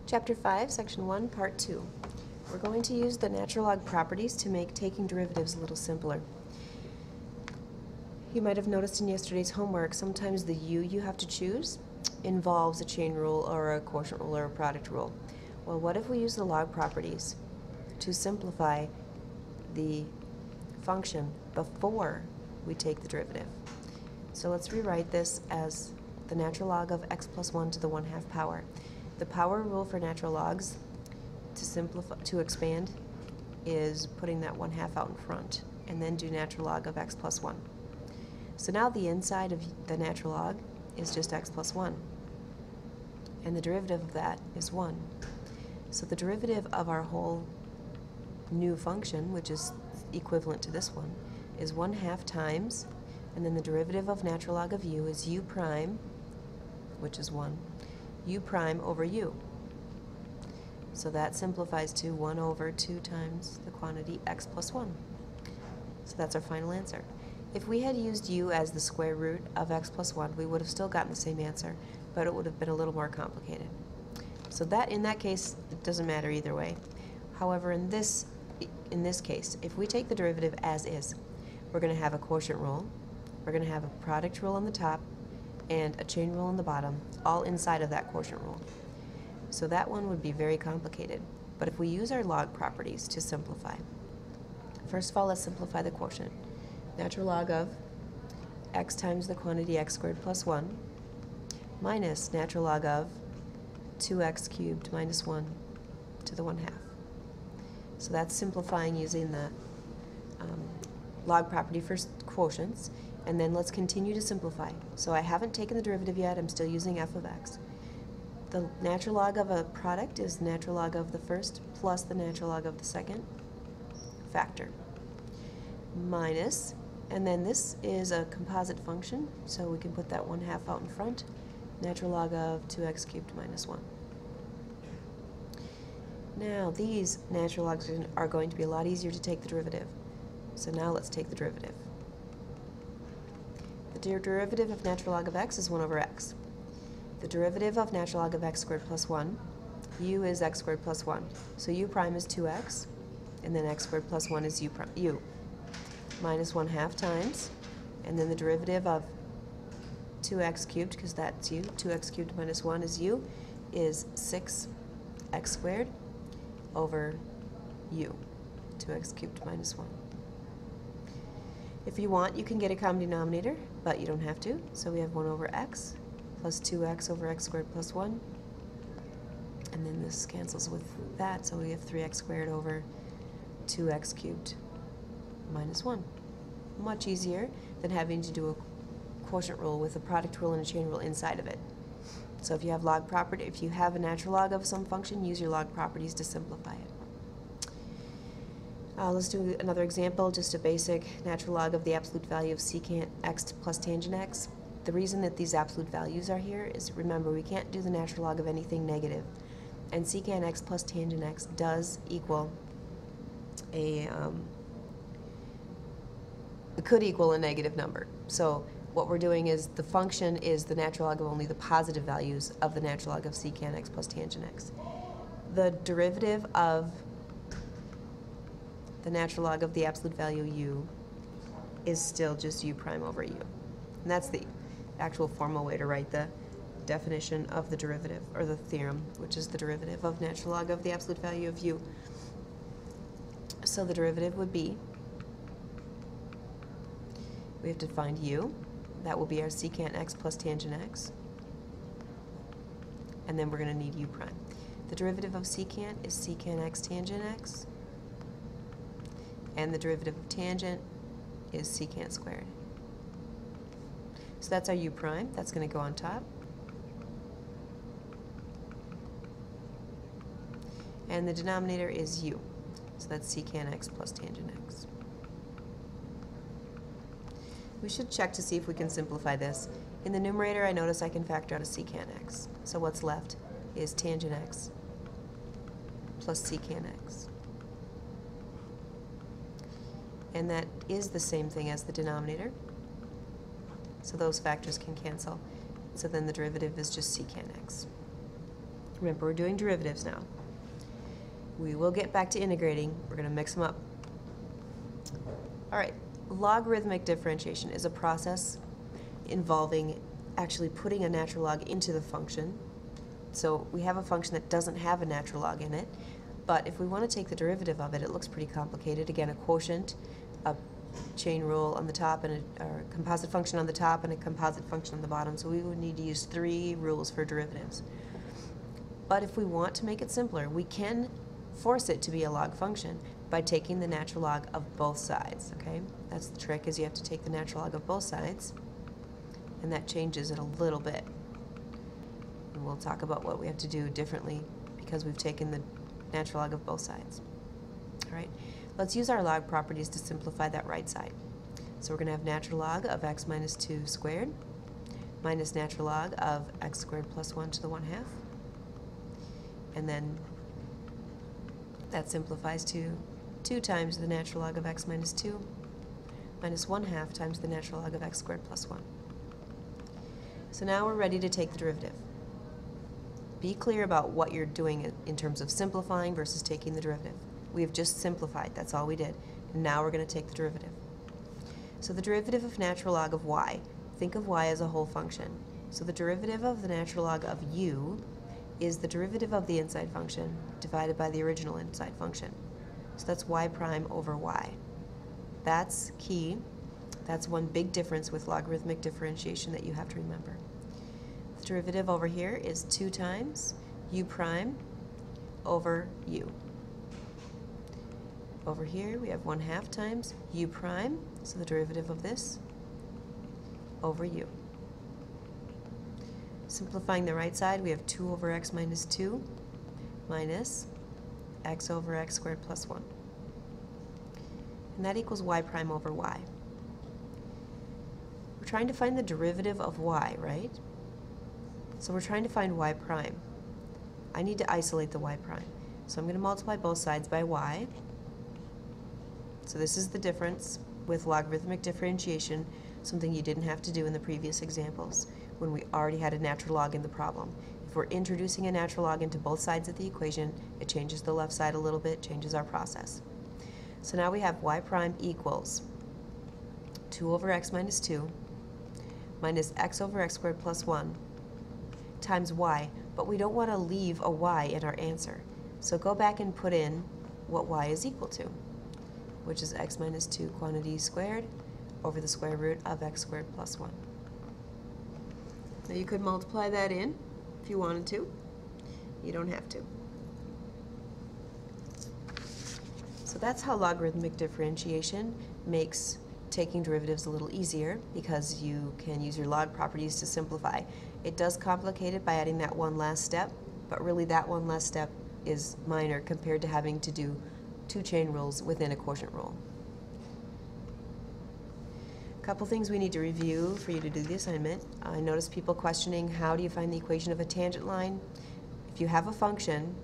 Chapter 5, Section 1, Part 2. We're going to use the natural log properties to make taking derivatives a little simpler. You might have noticed in yesterday's homework, sometimes the u you have to choose involves a chain rule or a quotient rule or a product rule. Well, what if we use the log properties to simplify the function before we take the derivative? So let's rewrite this as the natural log of x plus 1 to the 1/2 power. The power rule for natural logs to expand is putting that 1/2 out in front and then do natural log of x plus 1. So now the inside of the natural log is just x plus 1 and the derivative of that is 1. So the derivative of our whole new function, which is equivalent to this one, is 1/2 times, and then the derivative of natural log of u is u prime, which is 1, u prime over u. So that simplifies to 1 over 2 times the quantity x plus 1. So that's our final answer. If we had used u as the square root of x plus 1, we would have still gotten the same answer, but it would have been a little more complicated. So that, in that case, it doesn't matter either way. However, in this case, if we take the derivative as is, we're going to have a quotient rule, we're going to have a product rule on the top, and a chain rule on the bottom, all inside of that quotient rule. So that one would be very complicated. But if we use our log properties to simplify, first of all, let's simplify the quotient. Natural log of x times the quantity x squared plus 1 minus natural log of 2x cubed minus 1 to the 1/2. So that's simplifying using the log property for quotients. And then let's continue to simplify. So I haven't taken the derivative yet, I'm still using f of x. The natural log of a product is natural log of the first plus the natural log of the second factor. Minus, and then this is a composite function, so we can put that 1/2 out in front, natural log of 2x cubed minus 1. Now these natural logs are going to be a lot easier to take the derivative. So now let's take the derivative. The derivative of natural log of x is 1 over x. The derivative of natural log of x squared plus 1, u is x squared plus 1. So u prime is 2x, and then x squared plus 1 is u minus 1/2 times, and then the derivative of 2x cubed, because that's u, 2x cubed minus 1 is u, is 6x squared over u, 2x cubed minus 1. If you want, you can get a common denominator, but you don't have to. So we have 1 over x plus 2x over x squared plus 1. And then this cancels with that, so we have 3x squared over 2x cubed minus 1. Much easier than having to do a quotient rule with a product rule and a chain rule inside of it. So if you have if you have a natural log of some function, use your log properties to simplify it. Let's do another example, just a basic natural log of the absolute value of secant x plus tangent x. The reason that these absolute values are here is, remember, we can't do the natural log of anything negative. And secant x plus tangent x does equal it could equal a negative number. So what we're doing is the function is the natural log of only the positive values of the natural log of secant x plus tangent x. The derivative of the natural log of the absolute value u is still just u prime over u. And that's the actual formal way to write the definition of the derivative, or the theorem, which is the derivative of natural log of the absolute value of u. So the derivative would be, we have to find u, that will be our secant x plus tangent x, and then we're going to need u prime. The derivative of secant is secant x tangent x, and the derivative of tangent is secant squared. So that's our u prime. That's going to go on top. And the denominator is u. So that's secant x plus tangent x. We should check to see if we can simplify this. In the numerator, I notice I can factor out a secant x. So what's left is tangent x plus secant x. And that is the same thing as the denominator. So those factors can cancel. So then the derivative is just secant x. Remember, we're doing derivatives now. We will get back to integrating. We're going to mix them up. All right, logarithmic differentiation is a process involving actually putting a natural log into the function. So we have a function that doesn't have a natural log in it, but if we want to take the derivative of it, it looks pretty complicated. Again, a quotient, a chain rule on the top, and a composite function on the top, and a composite function on the bottom. So we would need to use 3 rules for derivatives. But if we want to make it simpler, we can force it to be a log function by taking the natural log of both sides, okay? That's the trick, is you have to take the natural log of both sides, and that changes it a little bit. And we'll talk about what we have to do differently because we've taken the natural log of both sides. All right, let's use our log properties to simplify that right side. So we're going to have natural log of x minus 2 squared minus natural log of x squared plus 1 to the 1/2. And then that simplifies to 2 times the natural log of x minus 2 minus 1/2 times the natural log of x squared plus 1. So now we're ready to take the derivative. Be clear about what you're doing in terms of simplifying versus taking the derivative. We have just simplified, that's all we did. And now we're going to take the derivative. So the derivative of natural log of y, think of y as a whole function. So the derivative of the natural log of u is the derivative of the inside function divided by the original inside function. So that's y prime over y. That's key. That's one big difference with logarithmic differentiation that you have to remember. The derivative over here is 2 times u prime over u. Over here we have 1/2 times u prime, so the derivative of this over u. Simplifying the right side, we have 2 over x minus 2 minus x over x squared plus 1. And that equals y prime over y. We're trying to find the derivative of y, right? So we're trying to find y prime. I need to isolate the y prime. So I'm going to multiply both sides by y. So this is the difference with logarithmic differentiation, something you didn't have to do in the previous examples when we already had a natural log in the problem. If we're introducing a natural log into both sides of the equation, it changes the left side a little bit, changes our process. So now we have y prime equals 2 over x minus 2 minus x over x squared plus 1 times y, but we don't want to leave a y in our answer. So go back and put in what y is equal to, which is x minus 2 quantity squared over the square root of x squared plus 1. Now you could multiply that in if you wanted to. You don't have to. So that's how logarithmic differentiation makes taking derivatives a little easier, because you can use your log properties to simplify. It does complicate it by adding that one last step, but really that one last step is minor compared to having to do 2 chain rules within a quotient rule. A couple things we need to review for you to do the assignment. I noticed people questioning, how do you find the equation of a tangent line? If you have a function,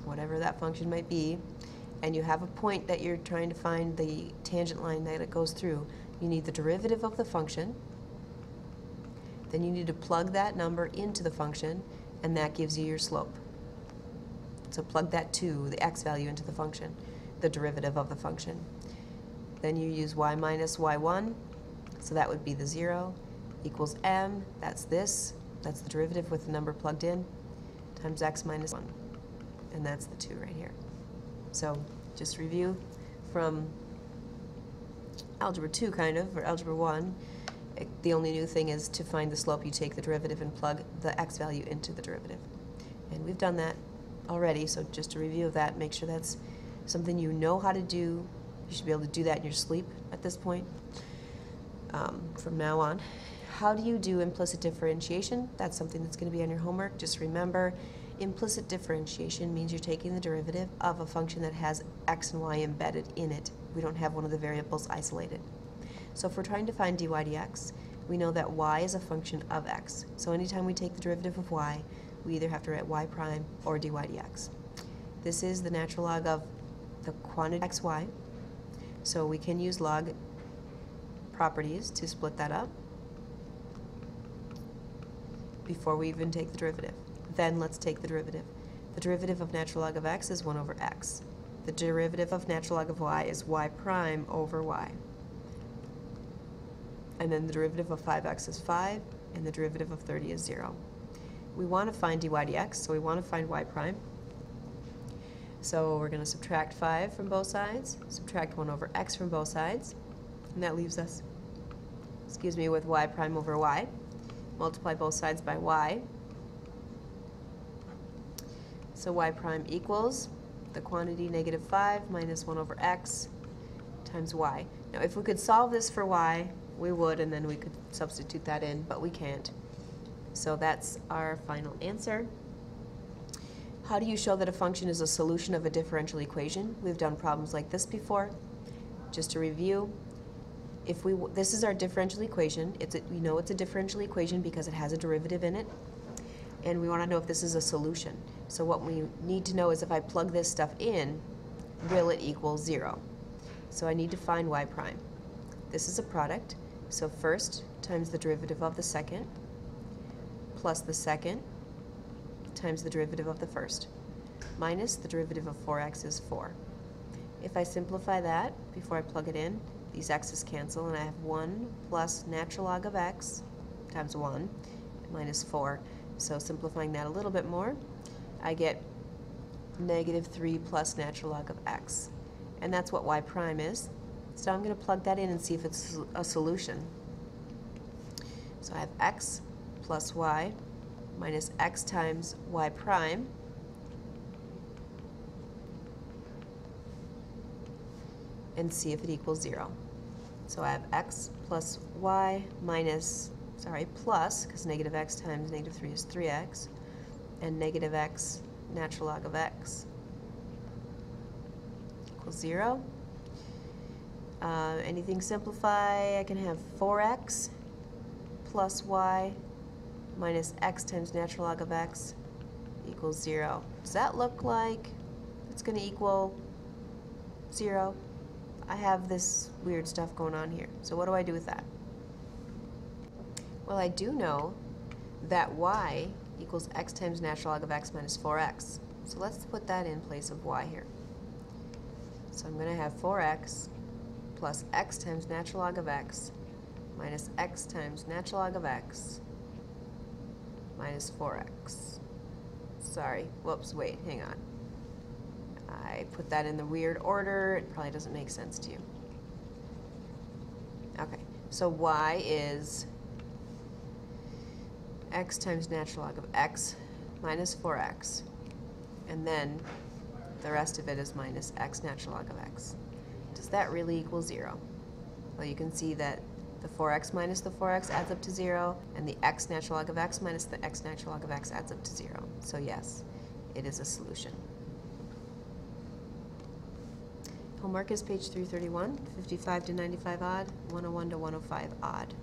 whatever that function might be, and you have a point that you're trying to find the tangent line that it goes through, you need the derivative of the function, then you need to plug that number into the function, and that gives you your slope. So plug that 2, the x value, into the function, the derivative of the function. Then you use y minus y1, so that would be the 0, equals m, that's this, that's the derivative with the number plugged in, times x minus 1, and that's the 2 right here. So just review from algebra 2 kind of, or algebra 1, the only new thing is to find the slope, you take the derivative and plug the x value into the derivative. And we've done that already, so just a review of that, make sure that's something you know how to do. You should be able to do that in your sleep at this point from now on. How do you do implicit differentiation? That's something that's going to be on your homework. Just remember, implicit differentiation means you're taking the derivative of a function that has x and y embedded in it. We don't have one of the variables isolated. So if we're trying to find dy dx, we know that y is a function of x. So anytime we take the derivative of y, we either have to write y prime or dy dx. This is the natural log of the quantity xy, so we can use log properties to split that up before we even take the derivative. Then let's take the derivative. The derivative of natural log of x is 1 over x. The derivative of natural log of y is y prime over y. And then the derivative of 5x is 5, and the derivative of 30 is 0. We want to find dy dx, so we want to find y prime. So we're going to subtract 5 from both sides, subtract 1 over x from both sides, and that leaves us, with y prime over y. Multiply both sides by y. So y prime equals the quantity negative 5 minus 1 over x times y. Now if we could solve this for y, we would, and then we could substitute that in, but we can't. So that's our final answer. How do you show that a function is a solution of a differential equation? We've done problems like this before. Just to review, this is our differential equation. We know it's a differential equation because it has a derivative in it, and we want to know if this is a solution. So what we need to know is if I plug this stuff in, will it equal 0? So I need to find y prime. This is a product, so first times the derivative of the second plus the second times the derivative of the first minus the derivative of 4x is 4. If I simplify that before I plug it in, these x's cancel and I have 1 plus natural log of x times 1 minus 4. So simplifying that a little bit more, I get negative 3 plus natural log of x. And that's what y prime is. So I'm going to plug that in and see if it's a solution. So I have x plus y minus x times y prime and see if it equals 0. So I have x plus y minus, plus, because negative x times negative 3 is 3x, and negative x natural log of x equals 0. Anything simplify, I can have 4x plus y minus x times natural log of x equals 0. Does that look like it's going to equal 0? I have this weird stuff going on here. So what do I do with that? Well, I do know that y equals x times natural log of x minus 4x. So let's put that in place of y here. So I'm going to have 4x plus x times natural log of x minus x times natural log of x minus 4x. Sorry, whoops, wait, hang on. I put that in the weird order. It probably doesn't make sense to you. Okay, so y is x times natural log of x minus 4x, and then the rest of it is minus x natural log of x. Does that really equal 0? Well, you can see that the 4x minus the 4x adds up to 0, and the x natural log of x minus the x natural log of x adds up to 0. So yes, it is a solution. Homework is page 331, 55 to 95 odd, 101 to 105 odd.